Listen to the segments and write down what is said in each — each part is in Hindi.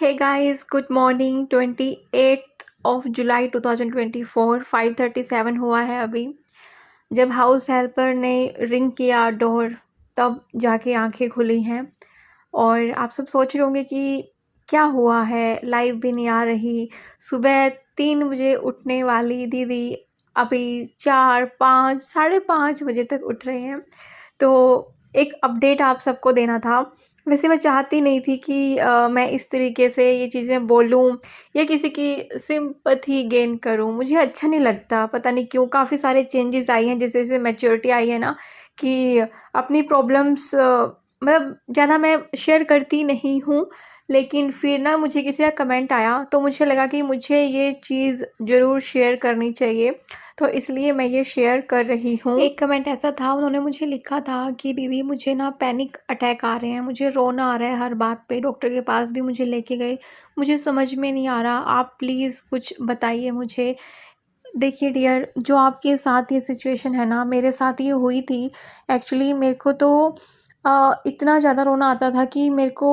Hey guys, good morning. 28th of July 2024 5:37 हुआ है अभी। जब हाउस हेल्पर ने रिंग किया डोर, तब जाके आंखें खुली हैं। और आप सब सोच रहे होंगे कि क्या हुआ है, लाइव भी नहीं आ रही। सुबह 3 बजे उठने वाली दीदी अभी 4, 5, साढ़े 5 बजे तक उठ रहे हैं। तो एक अपडेट आप सबको देना था। वैसे मैं चाहती नहीं थी कि मैं इस तरीके से ये चीज़ें बोलूँ या किसी की सिंपैथी गेन करूँ। मुझे अच्छा नहीं लगता, पता नहीं क्यों। काफ़ी सारे चेंजेस आई हैं, जैसे-जैसे मैच्योरिटी आई है ना, कि अपनी प्रॉब्लम्स मतलब ज़्यादा मैं शेयर करती नहीं हूँ। लेकिन फिर ना मुझे किसी का कमेंट आया, तो मुझे लगा कि मुझे ये चीज़ ज़रूर शेयर करनी चाहिए, तो इसलिए मैं ये शेयर कर रही हूँ। एक कमेंट ऐसा था, उन्होंने मुझे लिखा था कि दीदी मुझे ना पैनिक अटैक आ रहे हैं, मुझे रोना आ रहा है हर बात पे, डॉक्टर के पास भी मुझे लेके गए, मुझे समझ में नहीं आ रहा, आप प्लीज़ कुछ बताइए मुझे। देखिए डियर, जो आपके साथ ये सिचुएशन है ना, मेरे साथ ये हुई थी। एक्चुअली मेरे को तो इतना ज़्यादा रोना आता था कि मेरे को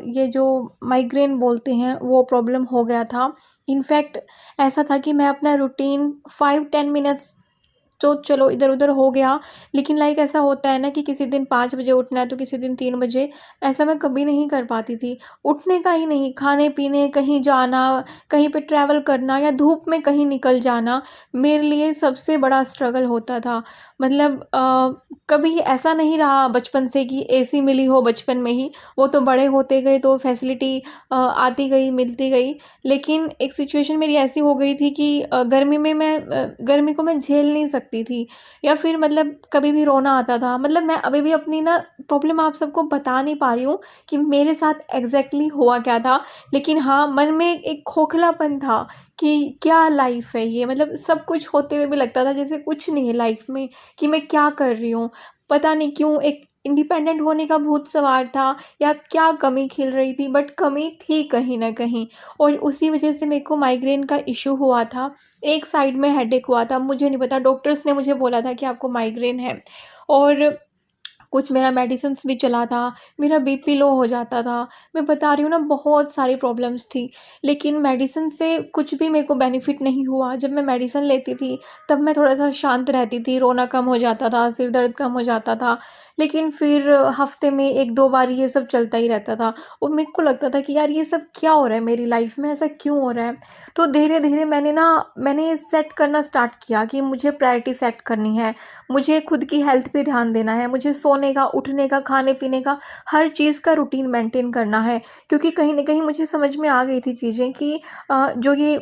ये जो माइग्रेन बोलते हैं वो प्रॉब्लम हो गया था। इनफैक्ट ऐसा था कि मैं अपना रूटीन 5-10 मिनट्स तो चलो इधर-उधर हो गया, लेकिन लाइक ऐसा होता है ना कि किसी दिन 5 बजे उठना है तो किसी दिन 3 बजे, ऐसा मैं कभी नहीं कर पाती थी। उठने का ही नहीं, खाने-पीने, कहीं जाना, कहीं पे ट्रैवल करना या धूप में कहीं निकल जाना, मेरे लिए सबसे बड़ा स्ट्रगल होता था। मतलब कभी ऐसा नहीं रहा बचपन से कि एसी मिली हो बचपन में ही, वो तो बड़े होते गए तो फैसिलिटी आती गई, मिलती गई। लेकिन एक सिचुएशन मेरी ऐसी हो गई थी कि गर्मी में मैं गर्मी को मैं झेल नहीं सकती थी, या फिर मतलब कभी भी रोना आता था। मतलब मैं अभी भी अपनी ना प्रॉब्लम आप सबको बता नहीं पा रही हूँ कि मेरे साथ एग्जैक्टली हुआ क्या था। लेकिन हाँ, मन में एक खोखलापन था कि क्या लाइफ है ये, मतलब सब कुछ होते हुए भी लगता था जैसे कुछ नहीं है लाइफ में, कि मैं क्या कर रही हूँ। पता नहीं क्यों एक इंडिपेंडेंट होने का भूत सवार था, या क्या कमी खिल रही थी, बट कमी थी कहीं ना कहीं। और उसी वजह से मेरे को माइग्रेन का इशू हुआ था। एक साइड में हेडेक हुआ था, मुझे नहीं पता, डॉक्टर्स ने मुझे बोला था कि आपको माइग्रेन है। और कुछ मेरा मेडिसिन्स भी चला था, मेरा बीपी लो हो जाता था। मैं बता रही हूँ ना, बहुत सारी प्रॉब्लम्स थी, लेकिन मेडिसिन से कुछ भी मेरे को बेनिफिट नहीं हुआ। जब मैं मेडिसिन लेती थी, तब मैं थोड़ा-सा शांत रहती थी, रोना कम हो जाता था, सिर दर्द कम हो जाता था। लेकिन फिर हफ़्ते में 1-2 बार ये सब चलता ही रहता था, और मेरे को लगता था कि यार ये सब क्या हो रहा है मेरी लाइफ़ में, ऐसा क्यों हो रहा है? तो धीरे-धीरे मैंने सेट करना स्टार्ट किया कि मुझे प्रायोरिटी सेट करनी है। मुझे खुद की हेल्थ पे ध्यान देना है, मुझे सोने का, उठने का, खाने-पीने का, हर चीज़ का रूटीन मेंटेन करना है। क्योंकि कहीं न कहीं मुझे समझ में आ गई थी चीज़ें कि जो ये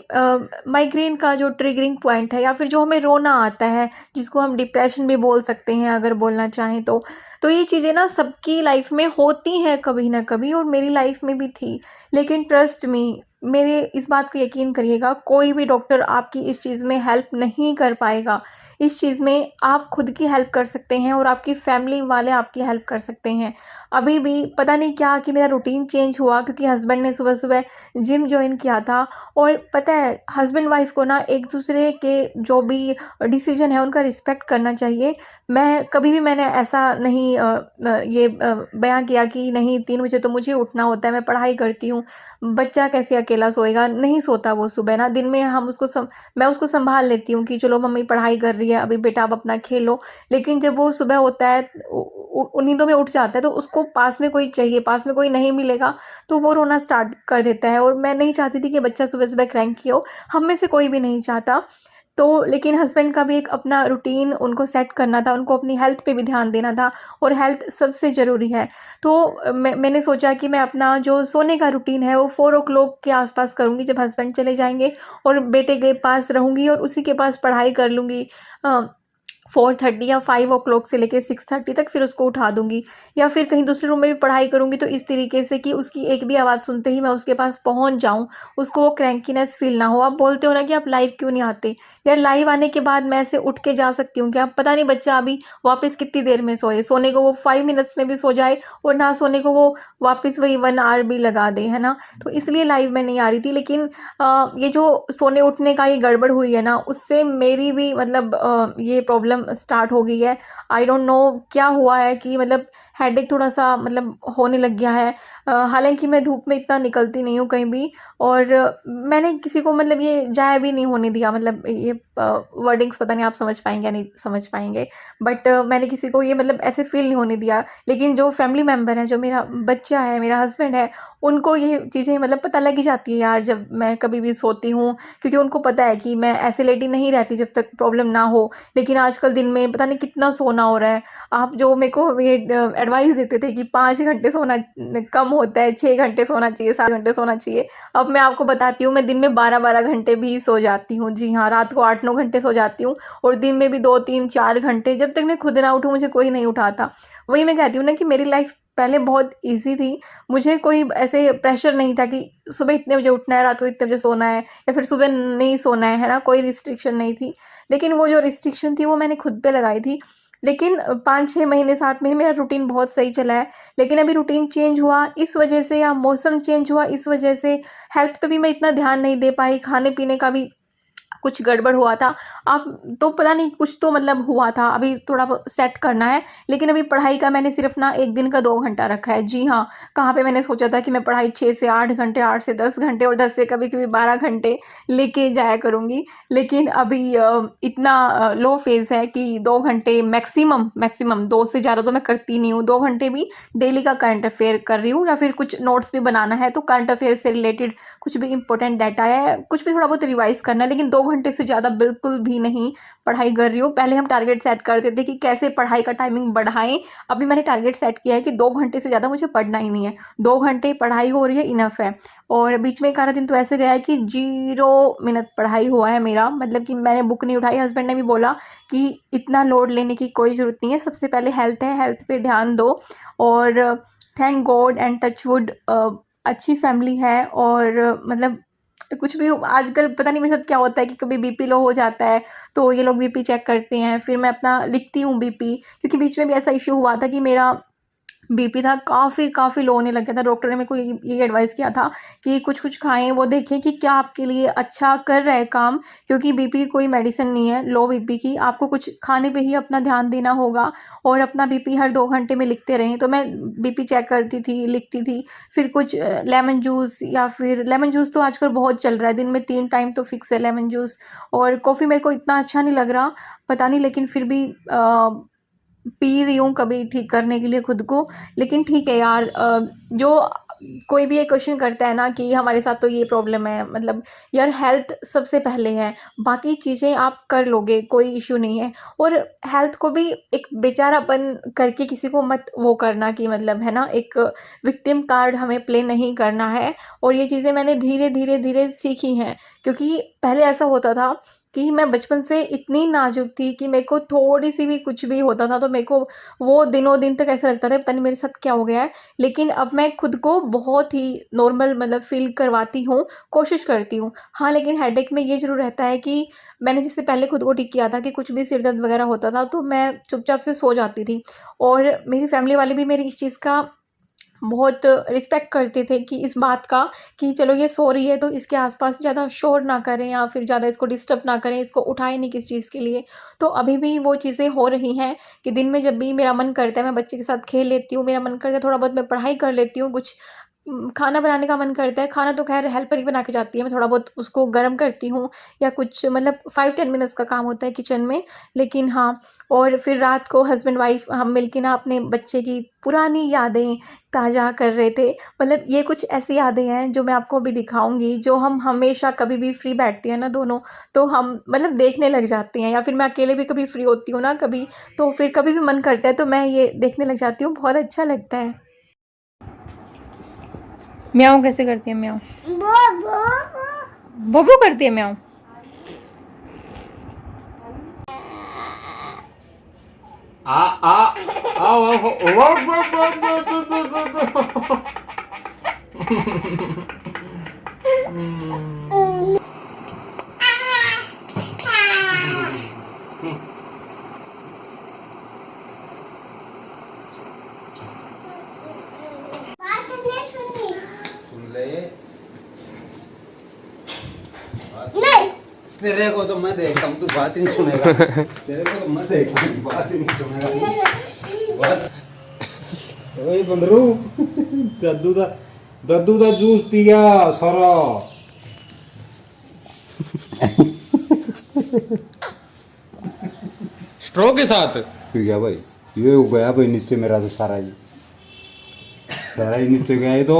माइग्रेन का जो ट्रिगरिंग पॉइंट है, या फिर जो हमें रोना आता है, जिसको हम डिप्रेशन भी बोल सकते हैं अगर बोलना चाहें तो। तो ये चीज़ें ना सबकी लाइफ़ में होती हैं कभी न कभी, और मेरी लाइफ़ में भी थी। लेकिन ट्रस्ट मी, मेरे इस बात को यकीन करिएगा, कोई भी डॉक्टर आपकी इस चीज़ में हेल्प नहीं कर पाएगा। इस चीज़ में आप खुद की हेल्प कर सकते हैं, और आपकी फैमिली वाले आपकी हेल्प कर सकते हैं। अभी भी पता नहीं क्या कि मेरा रूटीन चेंज हुआ, क्योंकि हस्बैंड ने सुबह-सुबह जिम जॉइन किया था। और पता है, हस्बैंड वाइफ को ना एक-दूसरे के जो भी डिसीज़न है उनका रिस्पेक्ट करना चाहिए। मैं कभी भी मैंने ऐसा नहीं बयाँ किया कि नहीं 3 बजे तो मुझे उठना होता है, मैं पढ़ाई करती हूँ, बच्चा कैसे अकेला सोएगा? नहीं सोता वो सुबह ना, दिन में हम उसको मैं उसको सँभाल लेती हूँ कि चलो मम्मी पढ़ाई कर रही है, अभी बेटा आप अपना खेलो। लेकिन जब वो सुबह होता है, नींदों में उठ जाता है, तो उसको पास में कोई चाहिए, पास में कोई नहीं मिलेगा तो वो रोना स्टार्ट कर देता है। और मैं नहीं चाहती थी कि बच्चा सुबह-सुबह क्रैंकी हो, हम में से कोई भी नहीं चाहता। तो लेकिन हस्बैंड का भी एक अपना रूटीन उनको सेट करना था, उनको अपनी हेल्थ पे भी ध्यान देना था, और हेल्थ सबसे ज़रूरी है। तो मैंने सोचा कि मैं अपना जो सोने का रूटीन है वो 4 ओ क्लॉक के आस-पास करूँगी, जब हस्बैंड चले जाएँगे, और बेटे के पास रहूँगी और उसी के पास पढ़ाई कर लूँगी। अ 4:30 या 5 ओ क्लॉक से लेके 6:30 तक, फिर उसको उठा दूँगी। या फिर कहीं दूसरे रूम में भी पढ़ाई करूँगी, तो इस तरीके से कि उसकी एक भी आवाज़ सुनते ही मैं उसके पास पहुँच जाऊँ, उसको वो क्रैंकीनेस फ़ील ना हो। आप बोलते हो ना कि आप लाइव क्यों नहीं आते? यार लाइव आने के बाद मैं ऐसे उठ के जा सकती हूँ क्या? पता नहीं बच्चा अभी वापस कितनी देर में सोए, सोने को वो 5 मिनट्स में भी सो जाए, और ना सोने को वो वापस वही 1 आवर भी लगा दे, है ना? तो इसलिए लाइव मैं नहीं आ रही थी। लेकिन ये जो सोने-उठने का ये गड़बड़ हुई है ना, उससे मेरी भी मतलब ये प्रॉब्लम प्रॉब्लम स्टार्ट हो गई है। आई डोंट नो क्या हुआ है कि मतलब हेडेक थोड़ा सा मतलब होने लग गया है। हालांकि मैं धूप में इतना निकलती नहीं हूँ कहीं भी, और मैंने किसी को मतलब ये जाया भी नहीं होने दिया, मतलब ये वर्डिंग्स पता नहीं आप समझ पाएंगे या नहीं समझ पाएंगे, बट मैंने किसी को ये मतलब ऐसे फील नहीं होने दिया। लेकिन जो फैमिली मेम्बर है, जो मेरा बच्चा है, मेरा हस्बैंड है, उनको ये चीज़ें मतलब पता लग ही जाती है यार जब मैं कभी भी सोती हूँ, क्योंकि उनको पता है कि मैं ऐसे लेटी नहीं रहती जब तक प्रॉब्लम ना हो। लेकिन आजकल दिन में पता नहीं कितना सोना हो रहा है। आप जो मेरे को ये एडवाइस देते थे कि 5 घंटे सोना कम होता है, 6 घंटे सोना चाहिए, 7 घंटे सोना चाहिए, अब मैं आपको बताती हूँ मैं दिन में 12-12 घंटे भी सो जाती हूँ। जी हाँ, रात को 8-9 घंटे सो जाती हूँ, और दिन में भी 2-3-4 घंटे, जब तक मैं खुद ना उठूँ मुझे कोई नहीं उठाता। वही मैं कहती हूँ ना कि मेरी लाइफ पहले बहुत ईजी थी। मुझे कोई ऐसे प्रेशर नहीं था कि सुबह इतने बजे उठना है, रात को इतने बजे सोना है, या फिर सुबह नहीं सोना है ना, कोई रिस्ट्रिक्शन नहीं थी। लेकिन वो जो रिस्ट्रिक्शन थी वो मैंने खुद पे लगाई थी। लेकिन 5-6 महीने 7 महीने मेरा रूटीन बहुत सही चला है। लेकिन अभी रूटीन चेंज हुआ इस वजह से, या मौसम चेंज हुआ इस वजह से, हेल्थ पे भी मैं इतना ध्यान नहीं दे पाई, खाने पीने का भी कुछ गड़बड़ हुआ था। अब तो पता नहीं कुछ तो मतलब हुआ था, अभी थोड़ा सेट करना है। लेकिन अभी पढ़ाई का मैंने सिर्फ ना एक दिन का 2 घंटा रखा है। जी हाँ, कहाँ पे मैंने सोचा था कि मैं पढ़ाई 6 से 8 घंटे, 8 से 10 घंटे, और 10 से कभी कभी 12 घंटे लेके जाया करूँगी। लेकिन अभी इतना लो फेज़ है कि 2 घंटे मैक्सिमम, मैक्सिमम 2 से ज़्यादा तो मैं करती नहीं हूँ। 2 घंटे भी डेली का करंट अफेयर कर रही हूँ, या फिर कुछ नोट्स भी बनाना है तो करंट अफेयर से रिलेटेड कुछ भी इंपॉर्टेंट डाटा है, कुछ भी थोड़ा बहुत रिवाइज करना है। लेकिन 2 घंटे से ज़्यादा बिल्कुल भी नहीं पढ़ाई कर रही हूँ। पहले हम टारगेट सेट करते थे कि कैसे पढ़ाई का टाइमिंग बढ़ाएं, अभी मैंने टारगेट सेट किया है कि 2 घंटे से ज़्यादा मुझे पढ़ना ही नहीं है। 2 घंटे पढ़ाई हो रही है, इनफ है। और बीच में एक आधा दिन तो ऐसे गया है कि 0 मिनट पढ़ाई हुआ है मेरा, मतलब कि मैंने बुक नहीं उठाई। हस्बैंड ने भी बोला कि इतना लोड लेने की कोई ज़रूरत नहीं है, सबसे पहले हेल्थ है, हेल्थ पे ध्यान दो। और thank God and touch wood, अच्छी फैमिली है। और मतलब कुछ भी आजकल पता नहीं मेरे साथ क्या होता है कि कभी बीपी लो हो जाता है, तो ये लोग बीपी चेक करते हैं, फिर मैं अपना लिखती हूँ बीपी, क्योंकि बीच में भी ऐसा इश्यू हुआ था कि मेरा बीपी था काफ़ी काफ़ी लो होने लग गया था। डॉक्टर ने मेरे को ये एडवाइस किया था कि कुछ कुछ खाएं, वो देखें कि क्या आपके लिए अच्छा कर रहा है काम, क्योंकि बीपी की कोई मेडिसिन नहीं है लो बीपी की, आपको कुछ खाने पे ही अपना ध्यान देना होगा, और अपना बीपी हर 2 घंटे में लिखते रहें। तो मैं बीपी चेक करती थी, लिखती थी। फिर कुछ लेमन जूस, या फिर लेमन जूस तो आजकल बहुत चल रहा है, दिन में 3 टाइम तो फिक्स है लेमन जूस। और कॉफ़ी मेरे को इतना अच्छा नहीं लग रहा, पता नहीं, लेकिन फिर भी पी रही हूँ कभी ठीक करने के लिए खुद को। लेकिन ठीक है यार, जो कोई भी ये क्वेश्चन करता है ना कि हमारे साथ तो ये प्रॉब्लम है, मतलब यार हेल्थ सबसे पहले है, बाकी चीज़ें आप कर लोगे, कोई इश्यू नहीं है। और हेल्थ को भी एक बेचारापन करके किसी को मत वो करना कि मतलब है ना, एक विक्टिम कार्ड हमें प्ले नहीं करना है। और ये चीज़ें मैंने धीरे धीरे धीरे सीखी हैं, क्योंकि पहले ऐसा होता था कि मैं बचपन से इतनी नाजुक थी कि मेरे को थोड़ी सी भी कुछ भी होता था तो मेरे को वो दिनों दिन तक ऐसा लगता था पता नहीं मेरे साथ क्या हो गया है। लेकिन अब मैं खुद को बहुत ही नॉर्मल मतलब फ़ील करवाती हूँ, कोशिश करती हूँ। हाँ, लेकिन हेडेक में ये ज़रूर रहता है कि मैंने जिससे पहले खुद को ठीक किया था कि कुछ भी सिर दर्द वगैरह होता था तो मैं चुपचाप से सो जाती थी। और मेरी फैमिली वाले भी मेरी इस चीज़ का बहुत रिस्पेक्ट करते थे कि इस बात का कि चलो ये सो रही है तो इसके आसपास ज़्यादा शोर ना करें, या फिर ज़्यादा इसको डिस्टर्ब ना करें, इसको उठाएं नहीं किस चीज़ के लिए। तो अभी भी वो चीज़ें हो रही हैं कि दिन में जब भी मेरा मन करता है मैं बच्चे के साथ खेल लेती हूँ, मेरा मन करता है थोड़ा बहुत मैं पढ़ाई कर लेती हूँ, कुछ खाना बनाने का मन करता है। खाना तो खैर हेल्पर ही बना के जाती है, मैं थोड़ा बहुत उसको गर्म करती हूँ, या कुछ मतलब 5-10 मिनट्स का काम होता है किचन में। लेकिन हाँ, और फिर रात को हस्बैंड वाइफ हम मिलके ना अपने बच्चे की पुरानी यादें ताज़ा कर रहे थे। मतलब ये कुछ ऐसी यादें हैं जो मैं आपको अभी दिखाऊँगी, जो हम हमेशा कभी भी फ्री बैठते हैं ना दोनों, तो हम मतलब देखने लग जाते हैं, या फिर मैं अकेले भी कभी फ्री होती हूँ ना कभी, तो फिर कभी भी मन करता है तो मैं ये देखने लग जाती हूँ, बहुत अच्छा लगता है। म्याऊं कैसे करती है? म्याऊं बोबो करती है म्याऊं। आ आ आ सुन ले नहीं तेरे को तो मैं देखता हूँ, तू बात ही नहीं सुनेगा। तेरे को तो मैं देखता हूँ, बात ही नहीं सुनेगा। बात ओए बंदरू, दद्दू दा जूस पी गया सारा। स्ट्रो के साथ पी गया भाई, ये हो गया भाई नीचे मेरा तो सारा ही नीचे गया ये तो।